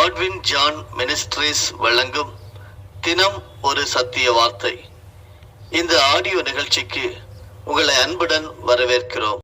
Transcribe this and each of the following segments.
Godwin John ministries வழங்கும் தினம் ஒரு சத்திய வார்த்தை. இந்த ஆடியோ நிகழ்ச்சிக்கு உங்களை அன்புடன் வரவேற்கிறோம்.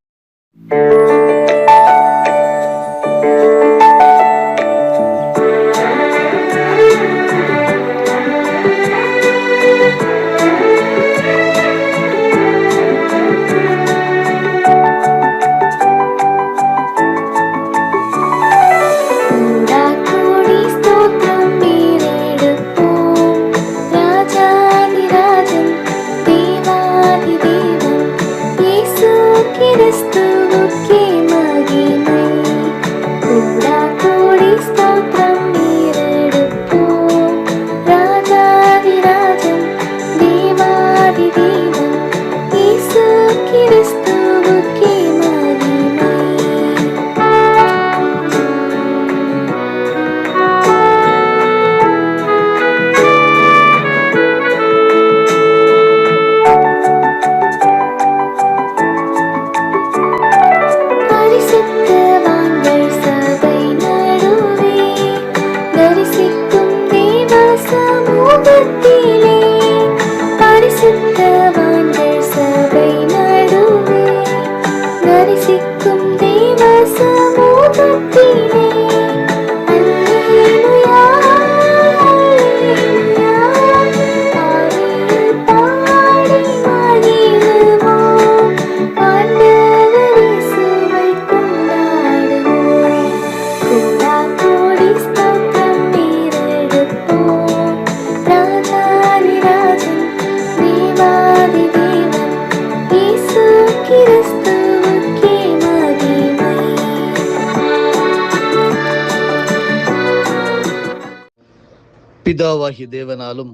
பிதாவாகிய தேவனாலும்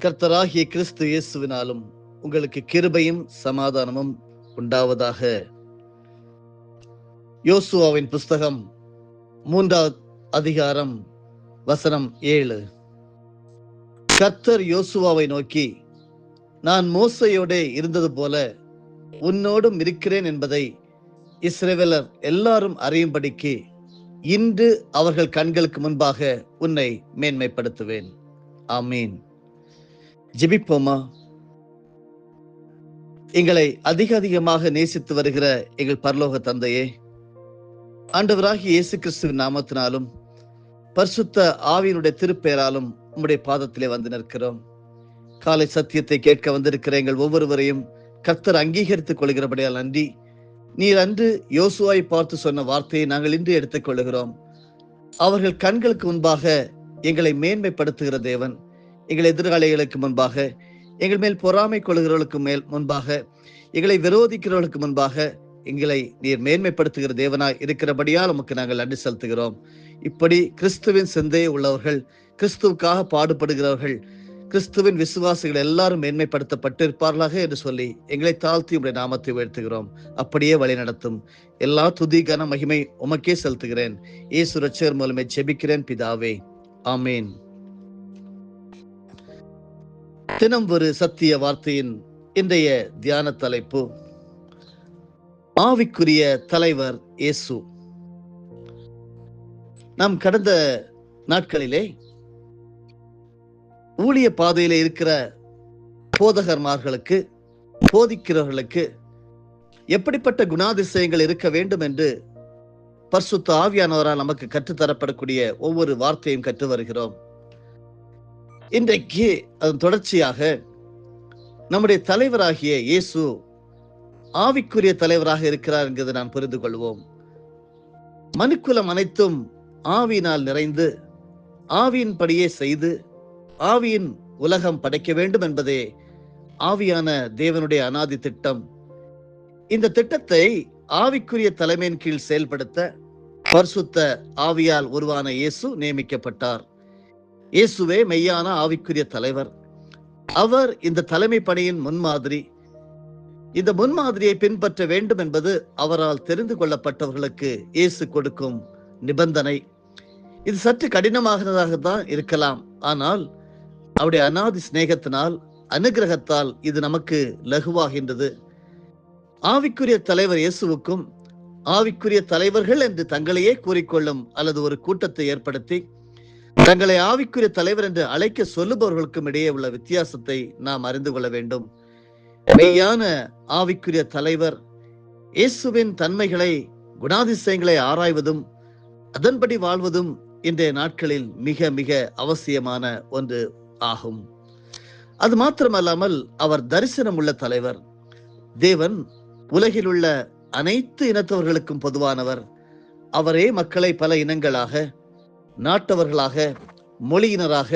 கர்த்தராகிய கிறிஸ்து இயேசுவினாலும் உங்களுக்கு கிருபையும் சமாதானமும் உண்டாவதாக. யோசுவாவின் புஸ்தகம் 3ஆம் அதிகாரம் வசனம் 7. கர்த்தர் யோசுவாவை நோக்கி, நான் மோசேயோடே இருந்தது போல உன்னோடும் இருக்கிறேன் என்பதை இஸ்ரவேலர் எல்லாரும் அறியும்படிக்கு இன்று அவர்கள் கண்களுக்கு முன்பாக உன்னை மேன்மைப்படுத்துவேன். ஆமீன். ஜெபிப்போமா. எங்களை அதிகமாக நேசித்து வருகிற எங்கள் பரலோக தந்தையே, ஆண்டவராகிய இயேசு கிறிஸ்துவின் நாமத்தினாலும் பரிசுத்த ஆவியினுடைய திருப்பெயராலும் உம்முடைய பாதத்திலே வந்து நிற்கிறோம். காலை சத்தியத்தை கேட்க வந்திருக்கிற எங்கள் ஒவ்வொருவரையும் கர்த்தர் அங்கீகரித்துக் கொள்கிறபடியால் நன்றி. நீர் அன்று யோசுவாவை பார்த்து சொன்ன வார்த்தையை நாங்கள் இன்று எடுத்துக் கொள்கிறோம். அவர்கள் கண்களுக்கு முன்பாக எங்களை மேன்மைப்படுத்துகிற தேவன், எங்கள் எதிராளிகளுக்கு முன்பாக, எங்கள் மேல் பொறாமை கொள்கிறவர்களுக்கு முன்பாக, எங்களை விரோதிக்கிறவர்களுக்கு முன்பாக எங்களை நீர் மேன்மைப்படுத்துகிற தேவனாய் இருக்கிறபடியால் உமக்கு நாங்கள் நன்றி செலுத்துகிறோம். இப்படி கிறிஸ்துவின் சிந்தையை உள்ளவர்கள், கிறிஸ்துவுக்காக பாடுபடுகிறவர்கள், கிறிஸ்துவின் விசுவாசிகள் எல்லாரும் மேன்மைப்படுத்தப்பட்டு இருப்பார்களாக என்று சொல்லி எங்களை தாழ்த்தி உடைய நாமத்தை உயர்த்துகிறோம். அப்படியே வழி நடத்தும். எல்லா துதி கன மகிமை உமக்கே செலுத்துகிறேன். இயேசு இரட்சகர் மூலமே ஜெபிக்கிறேன் பிதாவே, ஆமேன். தினம் ஒரு சத்திய வார்த்தையின் இன்றைய தியான தலைப்பு, ஆவிக்குரிய தலைவர் இயேசு. நாம் கடந்த நாட்களிலே ஊழிய பாதையில இருக்கிற போதகர்மார்களுக்கு, போதிக்கிறவர்களுக்கு எப்படிப்பட்ட குணாதிசயங்கள் இருக்க வேண்டும் என்று பரிசுத்த ஆவியானவரால் நமக்கு கற்றுத்தரப்படக்கூடிய ஒவ்வொரு வார்த்தையும் கற்று வருகிறோம். இன்றைக்கு அதன் தொடர்ச்சியாக நம்முடைய தலைவராகிய இயேசு ஆவிக்குரிய தலைவராக இருக்கிறார் என்கிறதை நாம் புரிந்து கொள்வோம். மனுக்குலம் அனைத்தும் ஆவியினால் நிறைந்து ஆவியின்படியே செய்து ஆவியின் உலகம் படைக்க வேண்டும் என்பதே ஆவியான தேவனுடைய அநாதி திட்டம். இந்த திட்டத்தை ஆவிக்குரிய தலைமையின் கீழ் செயல்படுத்த பரிசுத்த ஆவியால் உருவான இயேசு நியமிக்கப்பட்டார். இயேசுவே மெய்யான ஆவிக்குரிய தலைவர். அவர் இந்த தலைமை பணியின் முன்மாதிரி. இந்த முன்மாதிரியை பின்பற்ற வேண்டும் என்பது அவரால் தெரிந்து கொள்ளப்பட்டவர்களுக்கு இயேசு கொடுக்கும் நிபந்தனை. இது சற்று கடினமாகதான் இருக்கலாம், ஆனால் அவருடைய அநாதி சிநேகத்தினால், அனுகிரகத்தால் இது நமக்கு லகுவாகின்றது. ஆவிக்குரிய தலைவர் இயேசுவுக்கும் ஆவிக்குரிய தலைவர்கள் என்று தங்களையே கூறிக்கொள்ளும் அல்லது ஒரு கூட்டத்தை ஏற்படுத்தி தங்களை ஆவிக்குரிய தலைவர் என்று அழைக்க சொல்லுபவர்களுக்கும் இடையே உள்ள வித்தியாசத்தை நாம் அறிந்து கொள்ள வேண்டும். மெய்யான ஆவிக்குரிய தலைவர் இயேசுவின் தன்மைகளை, குணாதிசயங்களை ஆராய்வதும் அதன்படி வாழ்வதும் இன்றைய நாட்களில் மிக மிக அவசியமான ஒன்று ஆகும். அது மாத்திரமல்லாமல் அவர் தரிசனம் உள்ள தலைவர். தேவன் உலகில் உள்ள அனைத்து இனத்தவர்களுக்கும் பொதுவானவர். அவரே மக்களை பல இனங்களாக, நாட்டவர்களாக, மொழியினராக,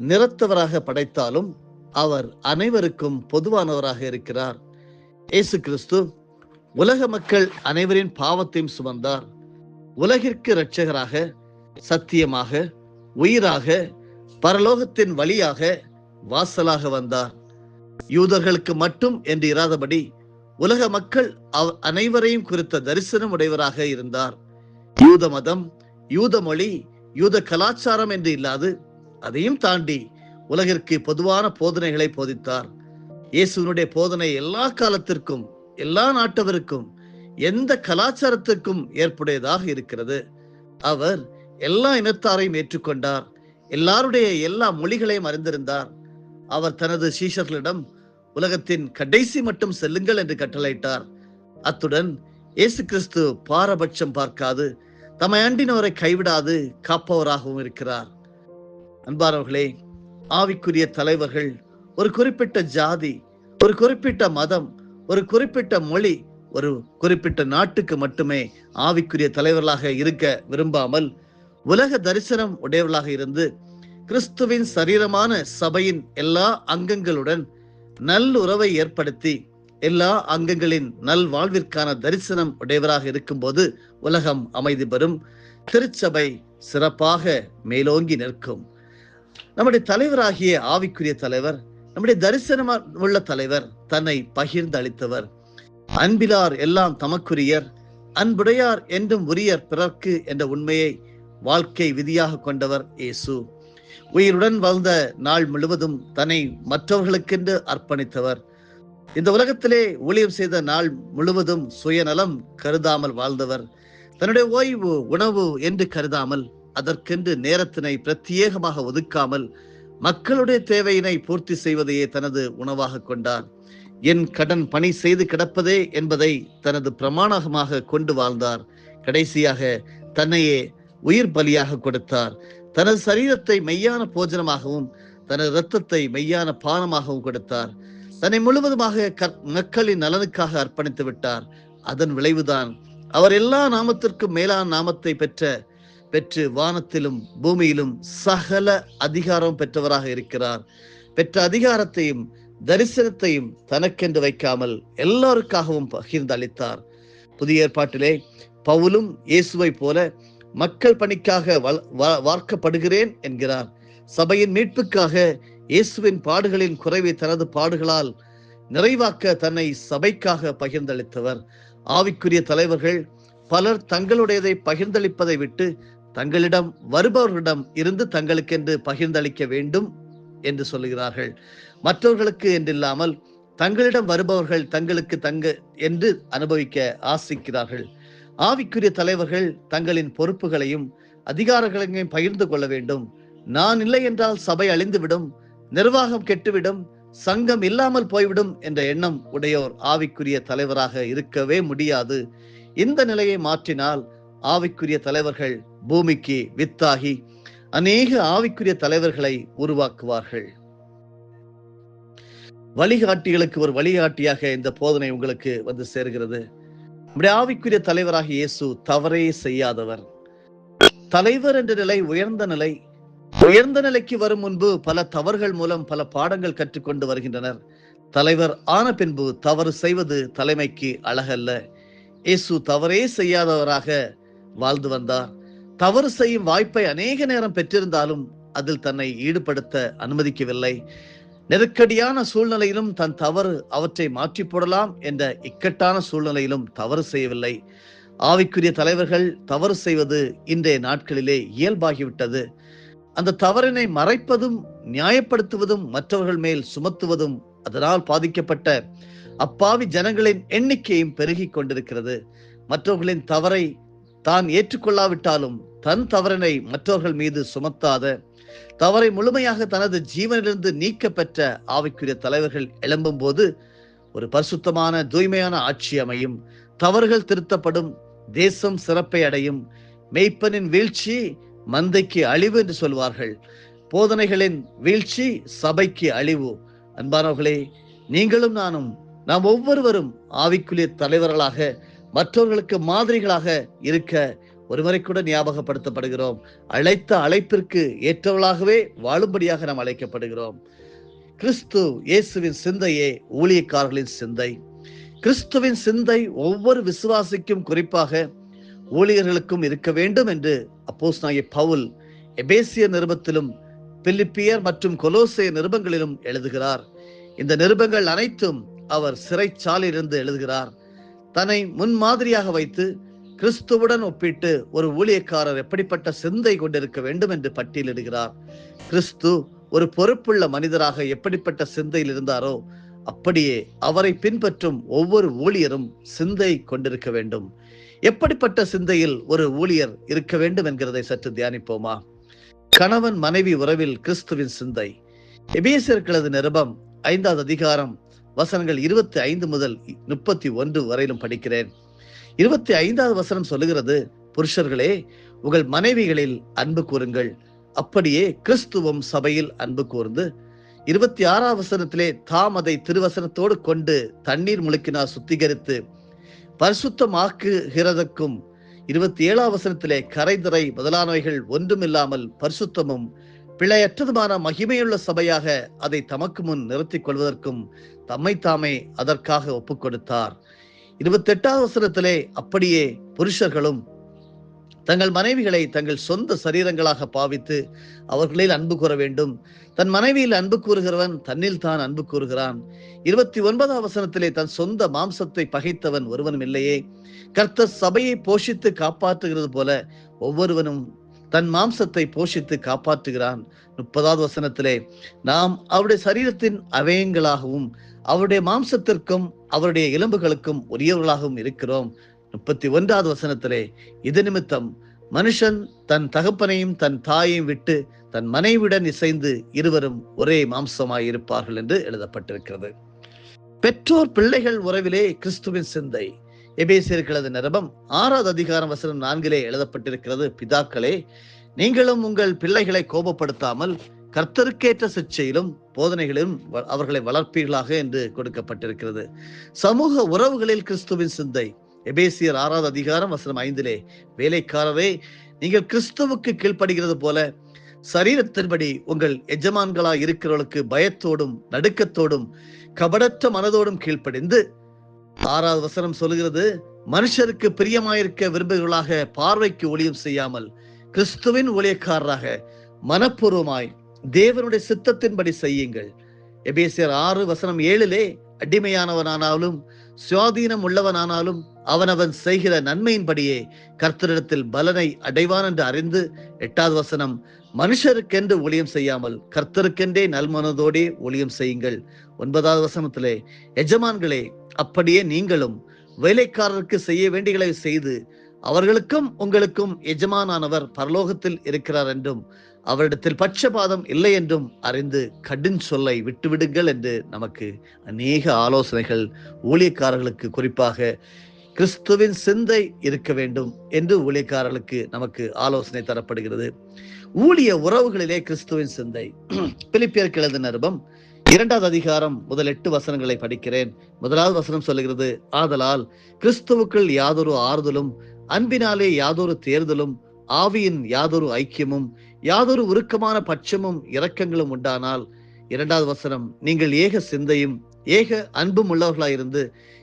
நிறத்தவராக படைத்தாலும் அவர் அனைவருக்கும் பொதுவானவராக இருக்கிறார். இயேசு கிறிஸ்து உலக மக்கள் அனைவரின் பாவத்தையும் சுமந்தார். உலகிற்கு இரட்சகராக, சத்தியமாக, உயிராக, பரலோகத்தின் வழியாக, வாசலாக வந்தார். யூதர்களுக்கு மட்டும் என்று இராதபடி உலக மக்கள் அனைவரையும் குறித்த தரிசனம் உடையவராக இருந்தார். யூத மதம், யூத மொழி, யூத கலாச்சாரம் என்று இல்லாது அதையும் தாண்டி உலகிற்கு பொதுவான போதனைகளை போதித்தார். இயேசுவினுடைய போதனை எல்லா காலத்திற்கும், எல்லா நாட்டவருக்கும், எந்த கலாச்சாரத்திற்கும் ஏற்புடையதாக இருக்கிறது. அவர் எல்லா இனத்தாரையும் ஏற்றுக்கொண்டார். எல்லாருடைய எல்லா மொழிகளையும் அறிந்திருந்தார். அவர் தனது சீஷர்களிடம் உலகத்தின் கடைசி மட்டும் செல்லுங்கள் என்று கட்டளையிட்டார். அத்துடன் இயேசு கிறிஸ்து பாரபட்சம் பார்க்காது, தம்மை அண்டினவரை கைவிடாது காப்பவராகவும் இருக்கிறார். அன்பானவர்களே, ஆவிக்குரிய தலைவர்கள் ஒரு குறிப்பிட்ட ஜாதி, ஒரு குறிப்பிட்ட மதம், ஒரு குறிப்பிட்ட மொழி, ஒரு குறிப்பிட்ட நாட்டுக்கு மட்டுமே ஆவிக்குரிய தலைவர்களாக இருக்க விரும்பாமல் உலக தரிசனம் உடையவர்களாக இருந்து கிறிஸ்துவின் சரீரமான சபையின் எல்லா அங்கங்களுடன் நல்லுறவை ஏற்படுத்தி எல்லா அங்கங்களின் நல் வாழ்விற்கான தரிசனம் உடையவராக இருக்கும்போது உலகம் அமைதி பெறும், திருச்சபை சிறப்பாக மேலோங்கி நிற்கும். நம்முடைய தலைவராகிய ஆவிக்குரிய தலைவர், நம்முடைய தரிசனம் உள்ள தலைவர், தன்னை பகிர்ந்து அளித்தவர். அன்பிலார் எல்லாம் தமக்குரியர், அன்புடையார் என்றும் உரியர் பிறர்க்கு என்ற உண்மையை வாழ்க்கை விதியாக கொண்டவர் இயேசு. உயிருடன் வாழ்ந்த நாள் முழுவதும் தன்னை மற்றவர்களுக்கென்று அர்ப்பணித்தவர். இந்த உலகத்திலே ஊழியம் செய்த நாள் முழுவதும் சுயநலம் கருதாமல் வாழ்ந்தவர். தன்னுடைய ஓய்வு, உணவு என்று கருதாமல், அதற்கென்று நேரத்தினை பிரத்யேகமாக ஒதுக்காமல் மக்களுடைய தேவையினை பூர்த்தி செய்வதையே தனது உணவாக கொண்டார். என் கடன் பணி செய்து கிடப்பதே என்பதை தனது பிரமாணமாக கொண்டு வாழ்ந்தார். கடைசியாக தன்னையே உயிர் பலியாக கொடுத்தார். தனது சரீரத்தை மெய்யான போஜனமாகவும் தனது இரத்தத்தை மெய்யான பானமாகவும் கொடுத்தார். தன்னை முழுவதுமாக மக்களின் நலனுக்காக அர்ப்பணித்து விட்டார். அதன் விளைவுதான் அவர் எல்லா நாமத்திற்கும் மேலான நாமத்தை பெற்று வானத்திலும் பூமியிலும் சகல அதிகாரம் பெற்றவராக இருக்கிறார். பெற்ற அதிகாரத்தையும் தரிசனத்தையும் தனக்கென்று வைக்காமல் எல்லாருக்காகவும் பகிர்ந்து அளித்தார். புதிய ஏற்பாட்டிலே பவுலும் இயேசுவை போல மக்கள் பணிக்காக வார்க்கப்படுகிறேன் என்கிறார். சபையின் மீட்புக்காக இயேசுவின் பாடுகளின் குறைவை தனது பாடுகளால் நிறைவாக்க தன்னை சபைக்காக பகிர்ந்தளித்தவர். ஆவிக்குரிய தலைவர்கள் பலர் தங்களுடையதை பகிர்ந்தளிப்பதை விட்டு தங்களிடம் வருபவர்களிடம் இருந்து தங்களுக்கென்று பகிர்ந்தளிக்க வேண்டும் என்று சொல்லுகிறார்கள். மற்றவர்களுக்கு என்றில்லாமல் தங்களிடம் வருபவர்கள் தங்களுக்கு என்று அனுபவிக்க ஆசிக்கிறார்கள். ஆவிக்குரிய தலைவர்கள் தங்களின் பொறுப்புகளையும் அதிகாரங்களையும் பகிர்ந்து கொள்ள வேண்டும். நான் இல்லை என்றால் சபை அழிந்துவிடும், நிர்வாகம் கெட்டுவிடும், சங்கம் இல்லாமல் போய்விடும் என்ற எண்ணம் உடையோர் ஆவிக்குரிய தலைவராக இருக்கவே முடியாது. இந்த நிலையை மாற்றினால் ஆவிக்குரிய தலைவர்கள் பூமிக்கு வித்தாகி அநேக ஆவிக்குரிய தலைவர்களை உருவாக்குவார்கள். வழிகாட்டிகளுக்கு ஒரு வழிகாட்டியாக இந்த போதனை உங்களுக்கு வந்து சேர்கிறது. நம்முடைய ஆவிக்குரிய தலைவராக இயேசு தவறே செய்யாதவர். தலைவர் என்ற நிலை உயர்ந்த நிலை. உயர்ந்த நிலைக்கு வரும் முன்பு பல தவறுகள் மூலம் பல பாடங்கள் கற்றுக்கொண்டு வருகின்றனர். தலைவர் ஆன பின்பு தவறு செய்வது தலைமைக்கு அழகல்ல. இயேசு தவறே செய்யாதவராக வாழ்ந்து வந்தார். தவறு செய்யும் வாய்ப்பை அநேக நேரம் பெற்றிருந்தாலும் அதில் தன்னை ஈடுபடுத்த அனுமதிக்கவில்லை. நெருக்கடியான சூழ்நிலையிலும் தன் தவறு அவற்றை மாற்றி போடலாம் என்ற இக்கட்டான சூழ்நிலையிலும் தவறு செய்யவில்லை. ஆவிக்குரிய தலைவர்கள் தவறு செய்வது இன்றைய நாட்களிலே இயல்பாகிவிட்டது. அந்த தவறினை மறைப்பதும் நியாயப்படுத்துவதும் மற்றவர்கள் மேல் சுமத்துவதும் அதனால் பாதிக்கப்பட்ட அப்பாவி ஜனங்களின் எண்ணிக்கையும் பெருகி கொண்டிருக்கிறது. மற்றவர்களின் தவறை தான் ஏற்றுக்கொள்ளாவிட்டாலும் தன் தவறினை மற்றவர்கள் மீது சுமத்தாத, தவறை முழுமையாக தனது ஜீவனிலிருந்து நீக்க பெற்ற ஆவிக்குரிய தலைவர்கள் எழும்பும் போது ஒரு பரிசுத்தமான தூய்மையான ஆட்சி அமையும். தவறுகள் திருத்தப்படும், தேசம் சிறப்பை அடையும். மெய்ப்பனின் வீழ்ச்சி மந்தைக்கு அழிவு என்று சொல்வார்கள். போதனைகளின் வீழ்ச்சி சபைக்கு அழிவு. அன்பானவர்களே, நீங்களும் நாம் ஒவ்வொருவரும் ஆவிக்குரிய தலைவர்களாக, மற்றவர்களுக்கு மாதிரிகளாக இருக்க ஒருமுறை கூட ஞாபகப்படுத்தப்படுகிறோம். அழைத்த அழைப்பிற்கு ஏற்றவர்களாகவே வாழும்படியாக நாம் அழைக்கப்படுகிறோம். கிறிஸ்து இயேசுவின் சிந்தையே ஊழியக்காரர்களின் சிந்தை. கிறிஸ்துவின் சிந்தை ஒவ்வொரு விசுவாசிக்கும், குறிப்பாக ஊழியர்களுக்கும் இருக்க வேண்டும் என்று அப்போஸ்தலனாகிய பவுல் எபேசியர் நிருபத்திலும் பிலிப்பியர் மற்றும் கொலோசையர் நிருபங்களிலும் எழுதுகிறார். இந்த நிருபங்கள் அனைத்தும் அவர் சிறைச்சாலையிலிருந்து எழுதுகிறார். தன்னை முன்மாதிரியாக வைத்து கிறிஸ்துவுடன் ஒப்பிட்டு ஒரு ஊழியக்காரர் எப்படிப்பட்ட சிந்தை கொண்டிருக்க வேண்டும் என்று பட்டியலிடுகிறார். கிறிஸ்து ஒரு பொறுப்புள்ள மனிதராக எப்படிப்பட்ட சிந்தையில் இருந்தாரோ அப்படியே அவரை பின்பற்றும் ஒவ்வொரு ஊழியரும் சிந்தை கொண்டிருக்க வேண்டும். எப்படிப்பட்ட சிந்தையில் ஒரு ஊழியர் இருக்க வேண்டும் என்கிறதை சற்று தியானிப்போமா? கணவன் மனைவி உறவில் கிறிஸ்துவின் சிந்தை. எபேசியர் நிருபம் 5வது அதிகாரம் வசனங்கள் 25 முதல் 31 வரையிலும் படிக்கிறேன். 25வது வசனம் சொல்லுகிறது, புருஷர்களே, உங்கள் மனைவிகளில் அன்பு கூறுங்கள், அப்படியே கிறிஸ்துவும் சபையில் அன்பு கூர்ந்து. 26வது வசனத்திலே, தாம் அதை திருவசனத்தோடு கொண்டு தண்ணீர் முழுக்கினால் சுத்திகரித்து பரிசுத்தமாக்குகிறதற்கும். 27வது வசனத்திலே, கரைதிரை முதலானவைகள் ஒன்றுமில்லாமல் பரிசுத்தமும் பிழையற்றதுமான மகிமையுள்ள சபையாக அதை தமக்கு முன் நிறுத்திக் கொள்வதற்கும் தம்மை தாமே அதற்காக ஒப்புக் கொடுத்தார். 28வது வசனத்திலே, அப்படியே புருஷர்களும் தங்கள் மனைவிகளை தங்கள் சொந்த சரீரங்களாக பாவித்து அவர்களில் அன்பு கூற வேண்டும். தன் மனைவியில் அன்பு கூறுகிறவன் தன்னில் தான் அன்பு கூறுகிறான். 29வது வசனத்திலே, தன் சொந்த மாம்சத்தை பகைத்தவன் ஒருவனும் இல்லையே. கர்த்தர் சபையை போஷித்து காப்பாற்றுகிறது போல ஒவ்வொருவனும் தன் மாம்சத்தை போஷித்து காப்பாற்றுகிறான். 30வது வசனத்திலே, நாம் அவருடைய சரீரத்தின் அவயங்களாகவும் அவருடைய மாம்சத்திற்கும் அவருடைய எலும்புகளுக்கும் உரியவர்களாகவும் இருக்கிறோம். 31வது வசனத்திலே, இது நிமித்தம் மனுஷன் தன் தகப்பனையும் தன் தாயையும் விட்டு தன் மனைவியுடன் இசைந்து இருவரும் ஒரே மாம்சமாய் இருப்பார்கள் என்று எழுதப்பட்டிருக்கிறது. பெற்றோர் பிள்ளைகள் உறவிலே கிறிஸ்துவின் சிந்தை. எபேசியர் நிருபம் 6வது அதிகாரம் வசனம் 4 எழுதப்பட்டிருக்கிறது, பிதாக்களே, நீங்களும் உங்கள் பிள்ளைகளை கோபப்படுத்தாமல் கர்த்தருக்கேற்ற சிட்சையிலும் போதனைகளிலும் அவர்களை வளர்ப்பீர்களாக என்று கொடுக்கப்பட்டிருக்கிறது. சமூக உறவுகளில் கிறிஸ்துவின் சிந்தை. எபேசியர் 6வது அதிகாரம் வசனம் 5, வேலைக்காரரே, நீங்கள் கிறிஸ்துவுக்கு கீழ்ப்படுகிறது போல சரீரத்தின்படி உங்கள் எஜமான்களாய் இருக்கிறவர்களுக்கு பயத்தோடும் நடுக்கத்தோடும் கபடற்ற மனதோடும் கீழ்ப்படிந்து. 6வது வசனம் சொல்லுகிறது, மனுஷருக்கு பிரியமாயிருக்க விரும்புகிறவர்களாக பார்வைக்கு ஊழியம் செய்யாமல் கிறிஸ்துவின் ஊழியக்காரராக மனப்பூர்வமாய் தேவனுடைய சித்தத்தின்படி செய்யுங்கள். எபேசியர் 6 வசனம் 7, அடிமையானவனானாலும் சுவாதீனம் உள்ளவனானாலும் அவனவன் செய்கிற நன்மையின்படியே கர்த்தரிடத்தில் பலனை அடைவான் என்று அறிந்து. 8வது வசனம், மனுஷருக்கென்று ஊழியம் செய்யாமல் கர்த்தருக்கென்றே நல்மனதோடே ஊழியம் செய்யுங்கள். 9வது வசனத்திலே, எஜமான்களே, அப்படியே நீங்களும் வேலைக்காரருக்கு செய்ய வேண்டியகளை செய்து அவர்களுக்கும் உங்களுக்கும் எஜமானானவர் பரலோகத்தில் இருக்கிறார் என்றும் அவரிடத்தில் பட்சபாதம் இல்லை என்றும் அறிந்து கடும் சொல்லை விட்டுவிடுங்கள் என்று நமக்கு அநேக ஆலோசனைகள் ஊழியக்காரர்களுக்கு, குறிப்பாக கிறிஸ்துவின் சிந்தை இருக்க வேண்டும் என்று ஊழியக்காரர்களுக்கு நமக்கு ஆலோசனை தரப்படுகிறது. ஊழிய உறவுகளிலே கிறிஸ்துவின் சிந்தை. பிலிப்பியர் நிருபம் 2வது அதிகாரம் முதல் 8 வசனங்களை படிக்கிறேன். 1வது வசனம் சொல்லுகிறது, ஆதலால் கிறிஸ்துவுக்குள் யாதொரு ஆறுதலும் அன்பினாலே யாதொரு தேர்தலும் ஆவியின் யாதொரு ஐக்கியமும் யாதொரு உருக்கமான பட்சமும் இரக்கங்களும் உண்டானால். 2வது வசனம், நீங்கள் ஏக சிந்தையும் ஏக அன்பும் உள்ளவர்களாயிருந்து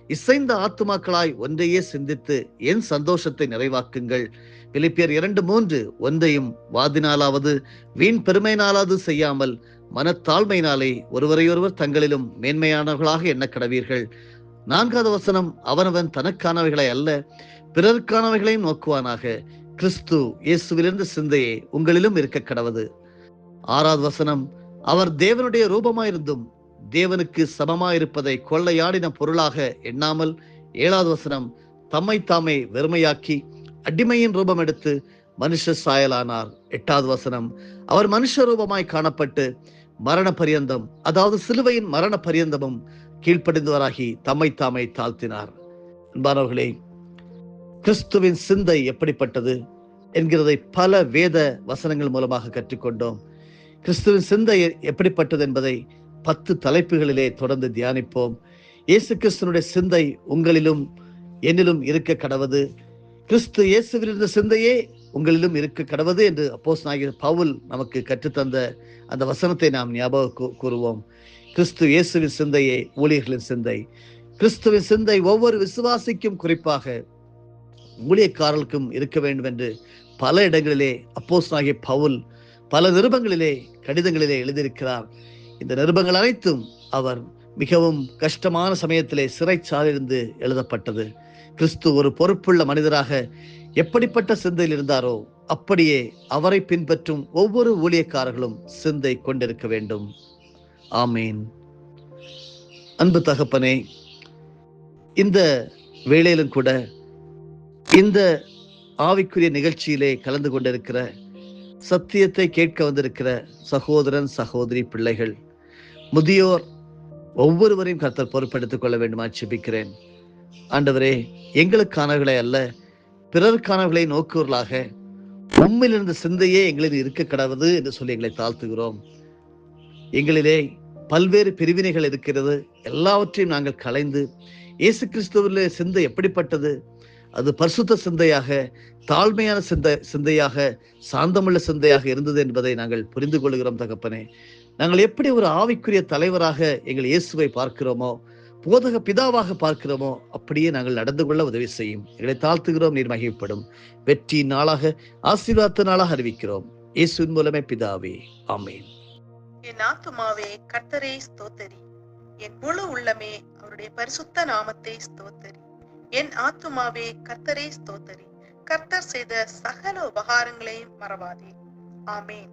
இசைந்த ஆத்துமாக்களாய் ஒன்றையே சிந்தித்து என் சந்தோஷத்தை நிறைவாக்குங்கள். பிலிப்பியர் 2:3, ஒன்றையும் வாதினாலாவது வீண் பெருமையினாலாவது செய்யாமல் மனத்தாழ்மையினாலே ஒருவரையொருவர் தங்களிலும் மேன்மையானவர்களாக எண்ண கடவீர்கள். 4வது வசனம், அவனவன் தனக்கானவைகளை அல்ல பிறருக்கானவைகளையும் நோக்குவானாக. கிறிஸ்து இயேசுவிலிருந்து சிந்தையே உங்களிலும் இருக்க கடவது. 6வது வசனம், அவர் தேவனுடைய ரூபமாயிருந்தும் தேவனுக்கு சமமாயிருப்பதை கொள்ளையாடின பொருளாக எண்ணாமல். 7வது வசனம், தம்மை தாமே வெறுமையாக்கி அடிமையின் ரூபம் எடுத்து மனுஷ சாயலானார். 8வது வசனம், அவர் மனுஷ ரூபமாய் காணப்பட்டு மரண பரியந்தம், அதாவது சிலுவையின் மரண பரியந்தமும் கீழ்ப்படிந்தவராகி தம்மை தாமை தாழ்த்தினார். அன்பானவர்களே, கிறிஸ்துவின் சிந்தை எப்படிப்பட்டது என்கிறதை பல வேத வசனங்கள் மூலமாக கற்றுக்கொண்டோம். கிறிஸ்துவின் சிந்தை எப்படிப்பட்டது என்பதை 10 தலைப்புகளிலே தொடர்ந்து தியானிப்போம். இயேசு கிறிஸ்துவனுடைய சிந்தை உங்களிலும் என்னிலும் இருக்க கடவது, கிறிஸ்து இயேசுவில் இருந்த சிந்தையே உங்களிலும் இருக்க கடவது என்று அப்போஸ்தலனாகிய பவுல் நமக்கு கற்றுத்தந்த அந்த வசனத்தை நாம் ஞாபகம் கூறுவோம். கிறிஸ்து இயேசுவின் சிந்தையே ஊழியர்களின் சிந்தை. கிறிஸ்துவின் சிந்தை ஒவ்வொரு விசுவாசிக்கும், குறிப்பாக ஊழியக்காரர்களுக்கும் இருக்க வேண்டும் என்று பல இடங்களிலே அப்போஸ்தலனாகிய பவுல் பல நிருபங்களிலே, கடிதங்களிலே எழுதியிருக்கிறார். இந்த நிருபங்கள் அனைத்தும் அவர் மிகவும் கஷ்டமான சமயத்திலே சிறைச்சாலிலிருந்து எழுதப்பட்டது. கிறிஸ்து ஒரு பொறுப்புள்ள மனிதராக எப்படிப்பட்ட சிந்தையில் இருந்தாரோ அப்படியே அவரை பின்பற்றும் ஒவ்வொரு ஊழியக்காரர்களும் சிந்தை கொண்டிருக்க வேண்டும். ஆமீன். அன்பு தகப்பனே, இந்த வேளையிலும் கூட இந்த ஆவிக்குரிய நிகழ்ச்சியிலே கலந்து கொண்டிருக்கிற, சத்தியத்தை கேட்க வந்திருக்கிற சகோதரன், சகோதரி, பிள்ளைகள், முதியோர் ஒவ்வொருவரையும் கர்த்தர் பொறுப்பெடுத்துக் கொள்ள வேண்டுமா ஜெபிக்கிறேன். ஆண்டவரே, எங்களுக்கானவர்களை அல்ல பிறருக்கானவர்களை நோக்குவர்களாக உம்மிலிருந்த சிந்தையே எங்களில் இருக்க கடவுது என்று சொல்லி எங்களை தாழ்த்துகிறோம். எங்களிலே பல்வேறு பிரிவினைகள் இருக்கிறது. எல்லாவற்றையும் நாங்கள் களைந்து இயேசு கிறிஸ்துவிலே சிந்தை எப்படிப்பட்டது, அது பரிசுத்த சிந்தையாக, தாழ்மையான சிந்தையாக, சாந்தமுள்ள சிந்தையாக இருந்தது என்பதை நாங்கள் புரிந்து கொள்கிறோம். தகப்பனே, நாங்கள் எப்படி ஒரு ஆவிக்குரிய தலைவராக எங்கள் இயேசுவை பார்க்கிறோமோ, போதக பிதாவாக பார்க்கிறோமோ, அப்படியே நாங்கள் நடந்து கொள்ள உதவி செய்யும். எங்களை தாழ்த்துகிறோம். நீர் மகிமைப்படும். வெற்றி நாளாக, ஆசீர்வாத நாளாக அறிவிக்கிறோம். இயேசுவின் மூலமே பிதாவே, ஆமென். என் ஆத்துமாவே கர்த்தரை ஸ்தோத்தரி, என் முழு உள்ளமே அவருடைய பரிசுத்த நாமத்தை ஸ்தோத்தரி. என் ஆத்துமாவே கர்த்தரை ஸ்தோத்தரி, கர்த்தர் செய்த சகல உபகாரங்களையும் மறவாதே. ஆமென்.